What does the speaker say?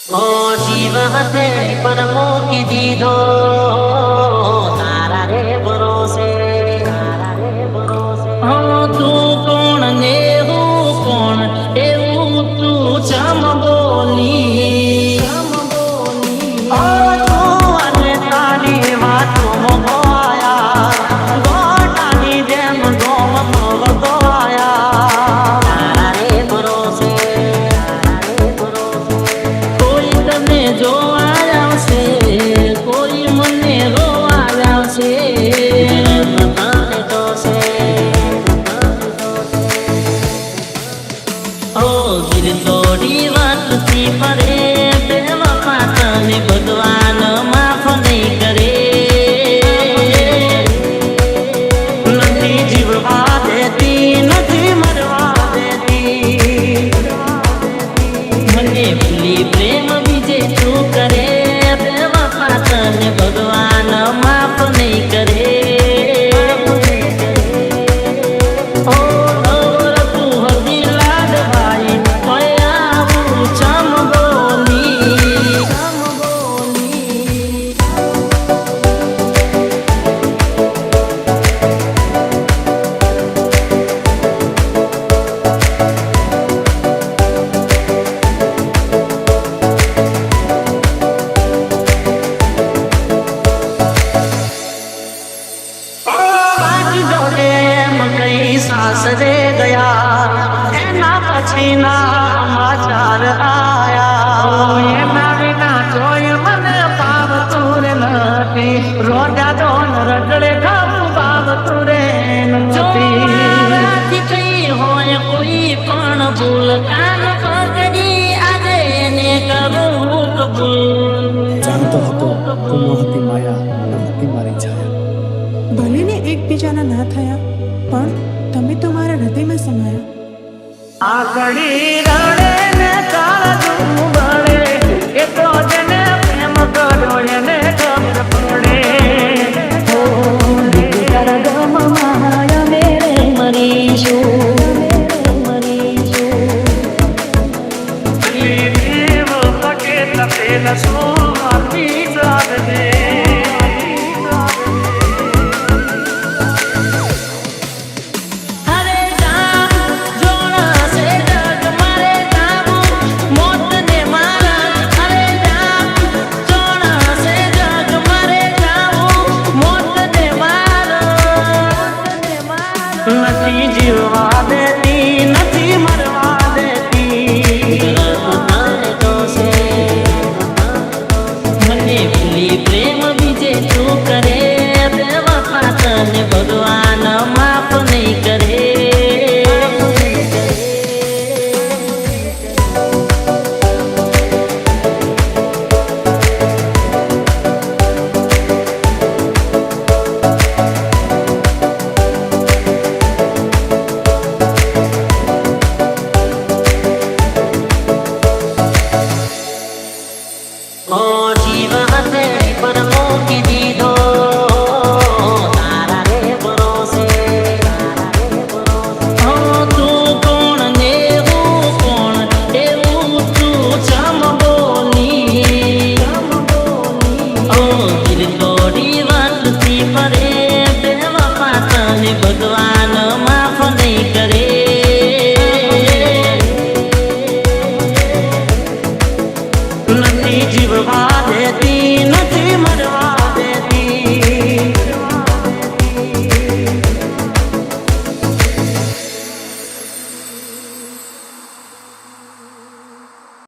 જીવ હતે પર મૂકી દીધો તારા રે ભરોસે તું કોણ ને હું કોણ એવું તું ચમ બોલી તું અને તારી વાતો મોયા ગોટાની જેમ ગોમ ભગતો આયા તારા રે ભરોસે કોઈ તને જોવા આવશે કોઈ મને રોવા આવશે દિલ તોડી વાતથી પડે બે વફા તને ભગવાન માફ નહીં કરે નથી જીવવા દેતી નથી મરવા દેતી મને ભૂલી પ્રેમ બીજે તું કરે બે વફા તને ભગવાન માફ નહીં કરે સાસરે ગયા એના પછીના સમાચાર આયા એના વિના જોઈ મને પાવતું રે નથી રોજા દોન રગડે ખાવું પાવતું રે નથી કઈ હોય કોઈ પણ ભૂલ કાન પકડી આજે એને કરું કબૂલ જાણતો હતો તું ન હતી માયા ન હતી મારી છાયા ભલે ને એકબીજાના ના થયા પણ તમે તો મારા હૃદયમાં સમાયા આ ઘડી રડે ને તારા દુઃખ બળે એ તો જેને પ્રેમ કર્યો એને ખબર પડે તારા ગમ માયા મેરે મરીશું દેવ પકે તપેલ સોતી જાગદે નથી જીવવા દેતી નથી મરવા દેતી મને ભૂલી પ્રેમ બીજે તું કરે બે વફા તને ભગવાન માફ નહીં કરે જીવ હતે પર મૂકી દીધો તારા રે ભરોસે તું કોણ ને હું કોણ એવું તું ચમ બોલી દિલ તોડી વાતથી પડે બે વફા તને ભગવાન માફ નહીં કરે નથી જીવવા